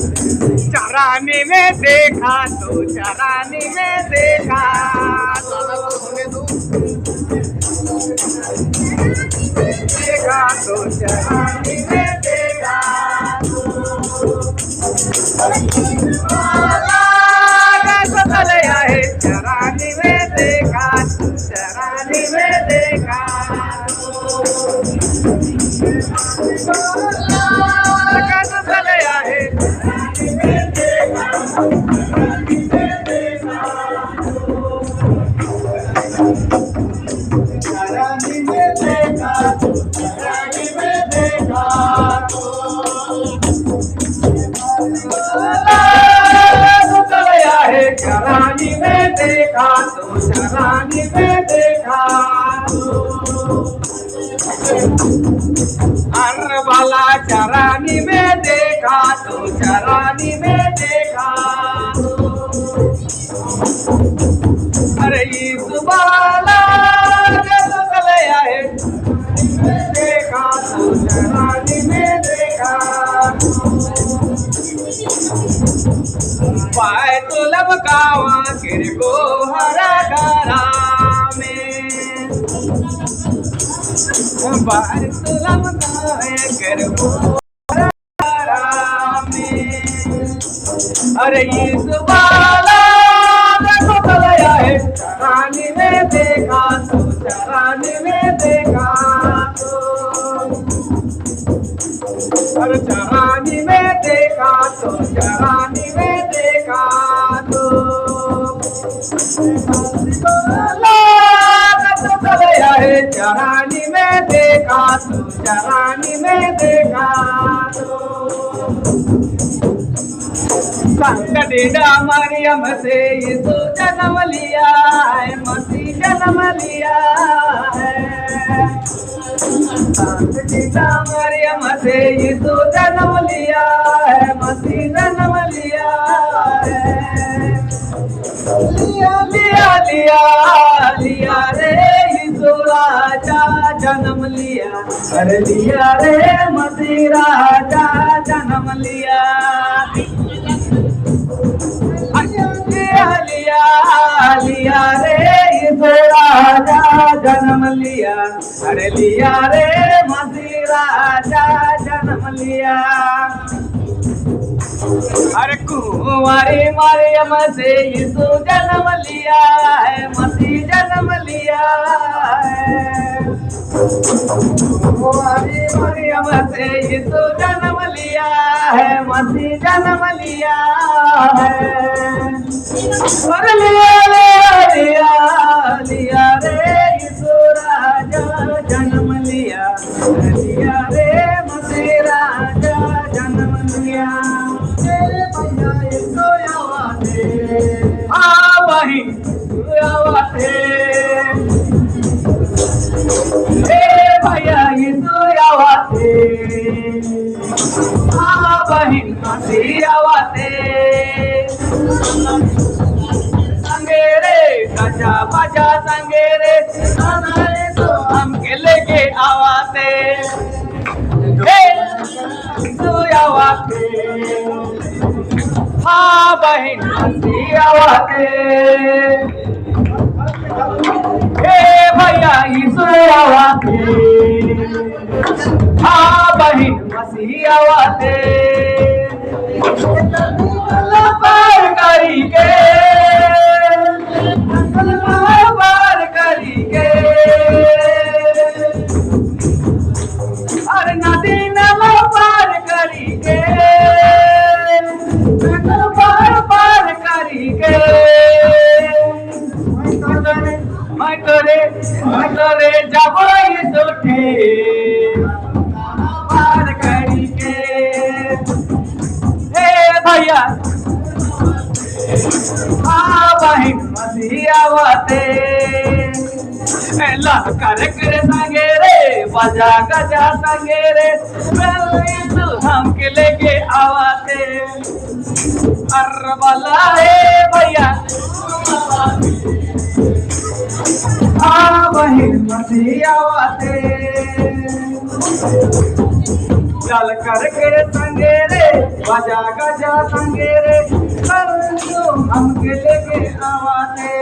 चरानी में देखा तो चरानी में देखा देखा तो चरानी में देखा है चरानी में देखा चरानी में देखा चरानी में देखा तो चरानी में देखा अरे वाला चरानी में देखा तो चरानी में देखा अरे इस वाला जब चले आए देखा तो चरानी में देखा पाए तो लबकावा गिर गो हरा घरा में पाए तो लबकावे गिर गो हरा घरा में अरे इस वाला देखो चला है चरानी में देखा तो चरानी में देखा तो अरे चरानी में देखा तो चरानी में देखा तो चरानी में देखा तो चरानी में देखा तो संगीता मरियम से यीशु जन्म लिया है मसीह जन्म लिया है संगीता मरियम से यीशु जन्म लिया है मसीह जन्म लिया है लिया लिया लिया लिया रे यीशु राजा जन्म लिया अरे लिया रे मसीह राजा जन्म लिया लिया लिया रे यीशु राजा जन्म लिया अरे लिया रे मसीह राजा जन्म लिया अरे कुंवारी मरियम से यीशु जन्म लिया है मसीह जन्म लिया है कुंवारी मरियम से यीशु जन्म लिया है मसीह जन्म लिया है अरे लिया लिया लिया लिया रे यीशु राजा जन्म लिया लिया रे मसीह राजा जन्म लिया वही भैया यीशु आवाते बहिन मसीह आवाते संगेरे गजा बजा संगेरे तो हम के लेके आवाते यीशु आवाते हाँ बहिन मसीह आवाते भैया यीशु आवाते हाँ बहिन मसीह आवाते पार करी के पार करी के अरे नदी नला पार करी के पार पार करी के मैं तोरे जबई सोठे पार करी के हे भैया बहिन मसीहा वाते लहकर करे संगे रे बजा गजा संगे रे तू हमके लेके आवाते अरबला हे भैया बहिन मसीहा वाते चल कर के संगे रे बजा गजा संगे रे हमके लेके आवाते